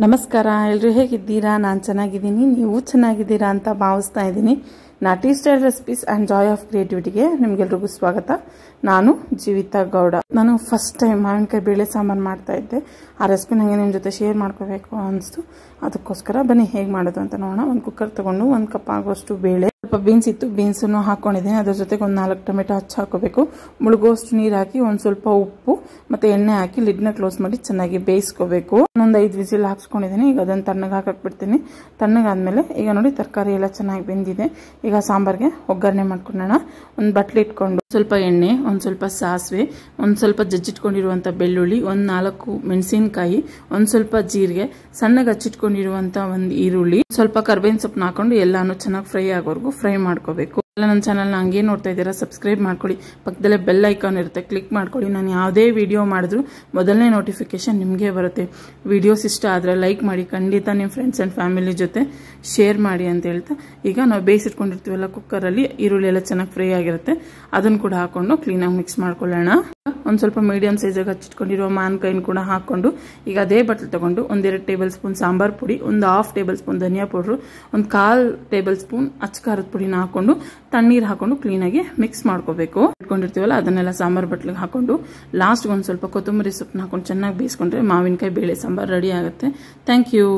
ನಮಸ್ಕಾರ ಎಲ್ಲರೂ ಹೇಗಿದ್ದೀರಾ ನಾನು ಚೆನ್ನಾಗಿದ್ದೀನಿ ನೀವು ಚೆನ್ನಾಗಿದ್ದೀರಾ ಅಂತ ಭಾವಿಸ್ತಾ ಇದ್ದೀನಿ ನಾಟಿ style recipes and joy of ಕ್ರಿಯೇಟಿವಿಟಿಗೆ ನಿಮಗೆಲ್ಲರಿಗೂ ಸ್ವಾಗತ ನಾನು ಜೀವಿತಾ ಗೌಡ ನಾನು ಫಸ್ಟ್ ಟೈಮ್ ಮಾವಿನಕಾಯಿ ಬೇಳೆ ಸಾಂಬಾರು ಮಾಡ್ತಾ ಇದ್ದೆ ಆ ರೆಸಿಪಿ ನನಗೆ ನಿಮ್ಮ ಜೊತೆ ಶೇರ್ ಮಾಡ್ಕೋಬೇಕು ಅನಿಸ್ತು ಅದಕ್ಕೋಸ್ಕರ ಬನ್ನಿ ಹೇಗೆ ಮಾಡೋದು ಅಂತ ನೋಡೋಣ ಒಂದು ಕುಕ್ಕರ್ ತಗೊಂಡು 1 ಕಪ್ ಆಗುವಷ್ಟು ಬೇಳೆ ಸ್ವಲ್ಪ ಬೀನ್ಸ್ ಇತ್ತು ಬೀನ್ಸನ್ನು ಹಾಕೊಂಡಿದ್ದೀನಿ ಅದರ ಜೊತೆಗೆ ಒಂದು 4 ಟೊಮೆಟೊ ಹಚ್ಚಿ ಹಾಕೋಬೇಕು ಮುಳುಗುವಷ್ಟು ನೀರು ಹಾಕಿ ಒಂದು ಸ್ವಲ್ಪ ಉಪ್ಪು ಮತ್ತೆ ಎಣ್ಣೆ ಹಾಕಿ ಲಿಡ್ನ ಕ್ಲೋಸ್ ಮಾಡಿ ಚೆನ್ನಾಗಿ ಬೇಯಿಸ್ಕೋಬೇಕು ಒಂದು 5 ವಿಸಿಲ್ ಹಾಕ್ಸ್ಕೊಂಡಿದ್ದೀನಿ ಈಗ ಅದನ್ನು ತಣ್ಣಗೆ ಹಾಕಕ್ಬಿಡ್ತೀನಿ ತಣ್ಣಗಾದ್ಮೇಲೆ ಈಗ ನೋಡಿ ತರಕಾರಿ ಎಲ್ಲ ಚೆನ್ನಾಗಿ ಬೆಂದಿದೆ ಈಗ ಸಾಂಬಾರ್ಗೆ ಒಗ್ಗರಣೆ ಮಾಡ್ಕೊಳ್ಳೋಣ ಒಂದು ಬಟ್ಲು ಇಟ್ಕೊಂಡು ಸ್ವಲ್ಪ ಎಣ್ಣೆ ಒಂದು ಸ್ವಲ್ಪ ಸಾಸಿವೆ ಒಂದು ಸ್ವಲ್ಪ ಜಜ್ಜಿಟ್ಕೊಂಡಿರುವಂಥ ಬೆಳ್ಳುಳ್ಳಿ ಒಂದು 4 ಮೆಣಸಿನಕಾಯಿ ಒಂದು ಸ್ವಲ್ಪ ಜೀರಿಗೆ ಸಣ್ಣಗೆ ಹಚ್ಚಿಟ್ಕೊಂಡಿರುವಂಥ ಒಂದು ಈರುಳ್ಳಿ ಸ್ವಲ್ಪ ಕರ್ಬೇವಿನ ಸೊಪ್ಪನ್ನ ಹಾಕೊಂಡು ಎಲ್ಲಾನು ಚೆನ್ನಾಗಿ ಫ್ರೈ ಆಗೋವರೆಗೂ ಫ್ರೈ ಮಾಡ್ಕೋಬೇಕು ಎಲ್ಲ ನನ್ನ ಚಾನಲ್ನ ಹಂಗೆ ನೋಡ್ತಾ ಇದ್ದೀರಾ ಸಬ್ಸ್ಕ್ರೈಬ್ ಮಾಡ್ಕೊಳ್ಳಿ ಪಕ್ಕದಲ್ಲೇ ಬೆಲ್ ಐಕಾನ್ ಇರುತ್ತೆ ಕ್ಲಿಕ್ ಮಾಡ್ಕೊಳ್ಳಿ ನಾನು ಯಾವುದೇ ವಿಡಿಯೋ ಮಾಡಿದ್ರು ಮೊದಲನೇ ನೋಟಿಫಿಕೇಶನ್ ನಿಮಗೆ ಬರುತ್ತೆ ವಿಡಿಯೋಸ್ ಇಷ್ಟ ಆದರೆ ಲೈಕ್ ಮಾಡಿ ಖಂಡಿತ ನಿಮ್ಮ ಫ್ರೆಂಡ್ಸ್ ಆ್ಯಂಡ್ ಫ್ಯಾಮಿಲಿ ಜೊತೆ ಶೇರ್ ಮಾಡಿ ಅಂತ ಹೇಳ್ತಾ ಈಗ ನಾವು ಬೇಯಿಸಿಟ್ಕೊಂಡಿರ್ತೀವಲ್ಲ ಕುಕ್ಕರಲ್ಲಿ ಈರುಳ್ಳಿ ಎಲ್ಲ ಚೆನ್ನಾಗಿ ಫ್ರೈ ಆಗಿರುತ್ತೆ ಅದನ್ನು ಕೂಡ ಹಾಕೊಂಡು ಕ್ಲೀನಾಗಿ ಮಿಕ್ಸ್ ಮಾಡ್ಕೊಳ್ಳೋಣ ಒಂದು ಸ್ವಲ್ಪ ಮೀಡಿಯಂ ಸೈಜಾಗಿ ಹಚ್ಚಿಟ್ಕೊಂಡಿರೋ ಮಾವಿನಕಾಯಿನ ಕೂಡ ಹಾಕೊಂಡು ಈಗ ಅದೇ ಬಟ್ಲು ತಗೊಂಡು 1-2 ಟೇಬಲ್ ಸ್ಪೂನ್ ಸಾಂಬಾರ್ ಪುಡಿ ಒಂದು 1/2 ಟೇಬಲ್ ಸ್ಪೂನ್ ಧನಿಯಾ ಪೌಡ್ರು ಒಂದು 1/4 ಟೇಬಲ್ ಸ್ಪೂನ್ ಅಚ್ಚಕಾರದ ಪುಡಿನ ಹಾಕೊಂಡು ತಣ್ಣೀರು ಹಾಕೊಂಡು ಕ್ಲೀನಾಗಿ ಮಿಕ್ಸ್ ಮಾಡ್ಕೋಬೇಕು ಇಟ್ಕೊಂಡಿರ್ತೀವಲ್ಲ ಅದನ್ನೆಲ್ಲ ಸಾಂಬಾರ್ ಬಟ್ಲಿಗೆ ಹಾಕೊಂಡು ಲಾಸ್ಟ್ ಒಂದು ಸ್ವಲ್ಪ ಕೊತ್ತಂಬರಿ ಸೊಪ್ಪನ್ನ ಹಾಕೊಂಡು ಚೆನ್ನಾಗಿ ಬೇಯಿಸ್ಕೊಂಡ್ರೆ ಮಾವಿನಕಾಯಿ ಬೇಳೆ ಸಾಂಬಾರ್ ರೆಡಿ ಆಗುತ್ತೆ ಥ್ಯಾಂಕ್ ಯು